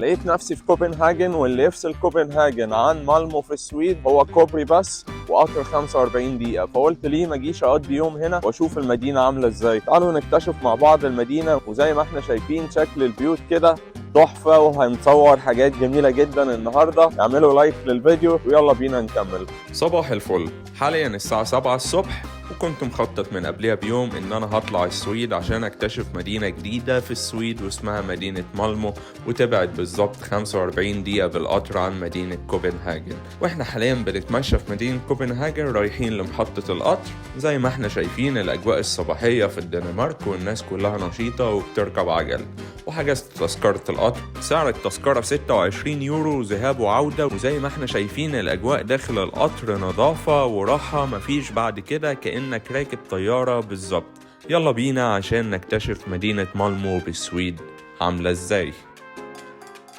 لقيت نفسي في كوبنهاجن، واللي يفصل كوبنهاجن عن مالمو في السويد هو كوبري بس وقطر 45 دقيقة. فقلت ليه ما اجيش اقضي يوم هنا واشوف المدينة عاملة ازاي. تعالوا نكتشف مع بعض المدينة. وزي ما احنا شايفين شكل البيوت كده تحفة، وهنصور حاجات جميلة جدا النهاردة. اعملوا لايك للفيديو ويلا بينا نكمل. صباح الفل. حاليا الساعة 7 الصبح، وكنت مخطط من قبلها بيوم ان انا هطلع السويد عشان اكتشف مدينة جديدة في السويد واسمها مدينة مالمو، وتبعد بالظبط 45 دقيقة بالقطر عن مدينة كوبنهاجن. واحنا حاليا بنتمشى في مدينة كوبنهاجن رايحين لمحطة القطر. زي ما احنا شايفين الاجواء الصباحية في الدنمارك، والناس كلها نشيطة وبتركب عجل. وحجزت تذكرة القطر، سعر التذكرة 26 يورو ذهاب وعودة. وزي ما احنا شايفين الاجواء داخل القطر نظافة وراحة، مفيش بعد كده كأنك راكب طيارة بالظبط. يلا بينا عشان نكتشف مدينة مالمو بالسويد عاملة ازاي.